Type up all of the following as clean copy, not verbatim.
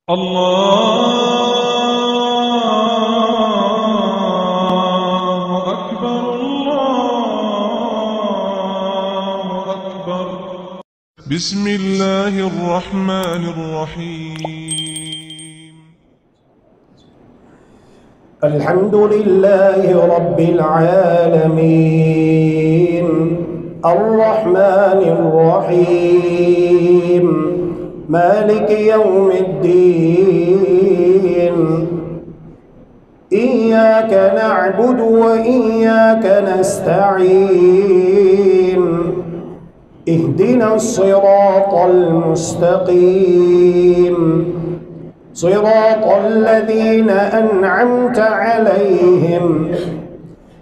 الله أكبر الله أكبر. بسم الله الرحمن الرحيم. الحمد لله رب العالمين الرحمن الرحيم مالك يوم الدين إياك نعبد وإياك نستعين اهدنا الصراط المستقيم صراط الذين أنعمت عليهم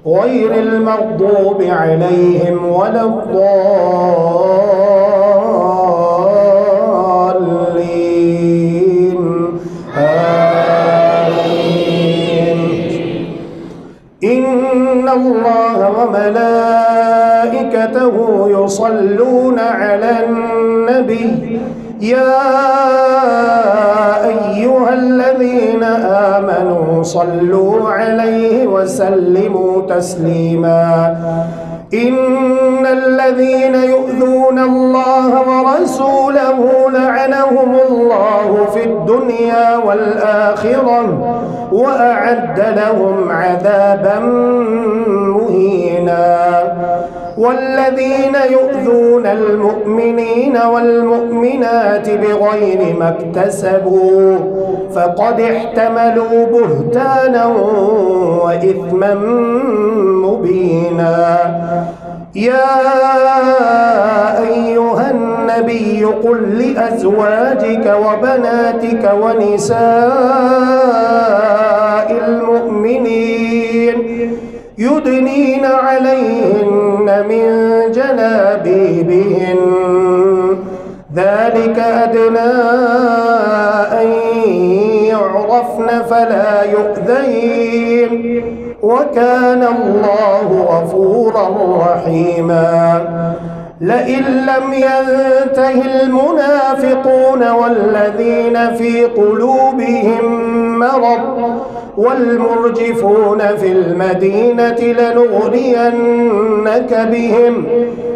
غير المغضوب عليهم ولا الضالين آمين. إن الله وملائكته يصلون على النبي يا أيها الذين آمنوا صلوا عليه وسلموا تسليما. إن الذين يؤذون الله ورسوله لعنهم الله في الدنيا والآخرة وأعد لهم عذابا مهينا. والذين يؤذون المؤمنين والمؤمنات بغير ما اكتسبوا فقد احتملوا بهتانا وإثما مبينا. يا أيها النبي قل لأزواجك وبناتك ونساء المؤمنين يدنين عليهن من جلابيبهن ذلك أدنى أن يعرفن فلا يؤذين وكان الله غفورا رحيما. لئن لم ينته المنافقون والذين في قلوبهم مرض والمرجفون في المدينة لنغرينك بهم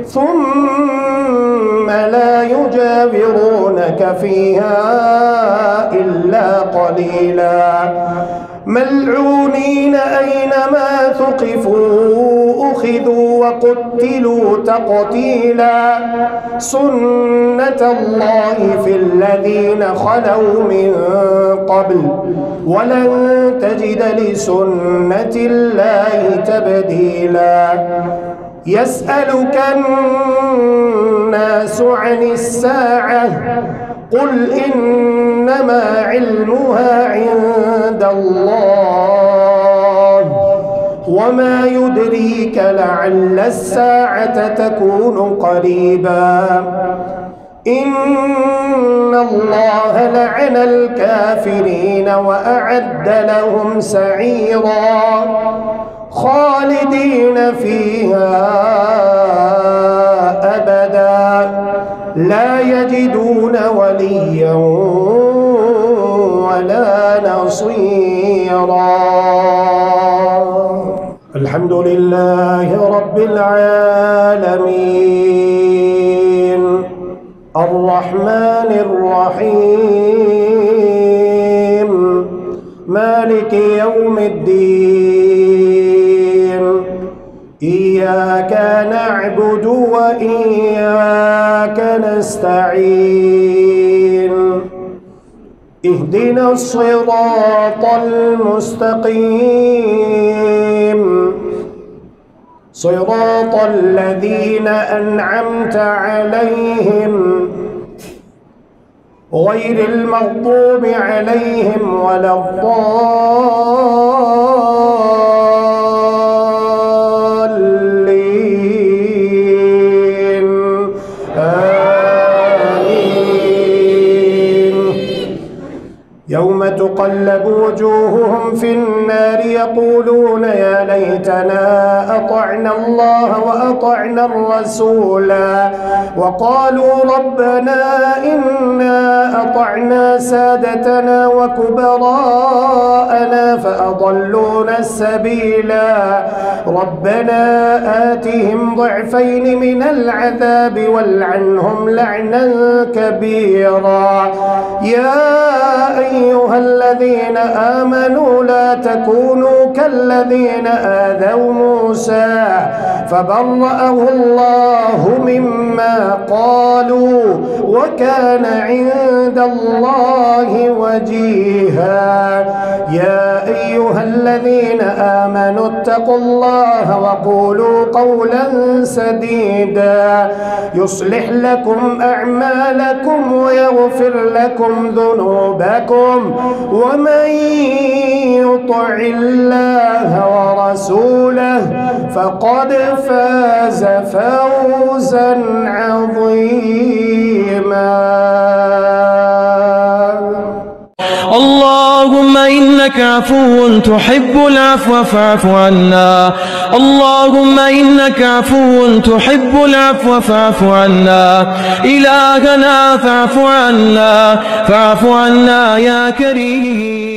ثم لا يجاورونك فيها إلا قليلا. ملعونين أينما ثقفوا أخذوا وقتلوا تقتيلا. سنة الله في الذين خلوا من قبل ولن تجد لسنة الله تبديلا. يسألك الناس عن الساعة قل إنما علمها عند الله وما يدريك لعل الساعة تكون قريبا. إن الله لعن الكافرين وأعد لهم سعيرا خالدين فيها أبدا لا يجدون وليا ولا نصيرا. الحمد لله رب العالمين الرحمن الرحيم مالك يوم الدين إياك نعبد وإياك نستعين اهدنا الصراط المستقيم صراط الذين أنعمت عليهم غير المغضوب عليهم ولا الضالين آمين. يوم تقلب وجوههم في النار يقولون يا ليتنا أطعنا الله وأطعنا الرسولا وقالوا ربنا إنا أطعنا سادتنا وكبراءنا فأضلونا السبيلا ربنا آتهم ضعفين من العذاب والعنهم لعنا كبيرا يا أيها الذين آمنوا لا تكونوا كالذين آذوا موسى فبرأه الله مما قالوا وكان عند الله وجيها يا أيها الذين آمنوا اتقوا الله وقولوا قولا سديدا يصلح لكم أعمالكم ويغفر لكم ذنوبكم ومن يطع الله ورسوله فقد فاز فوزا عظيما. اللهم إنك عفو تحب العفو فاعف عنا اللهم إنك عفو تحب العفو فاعف عنا إلهنا فاعف عنا يا كريم.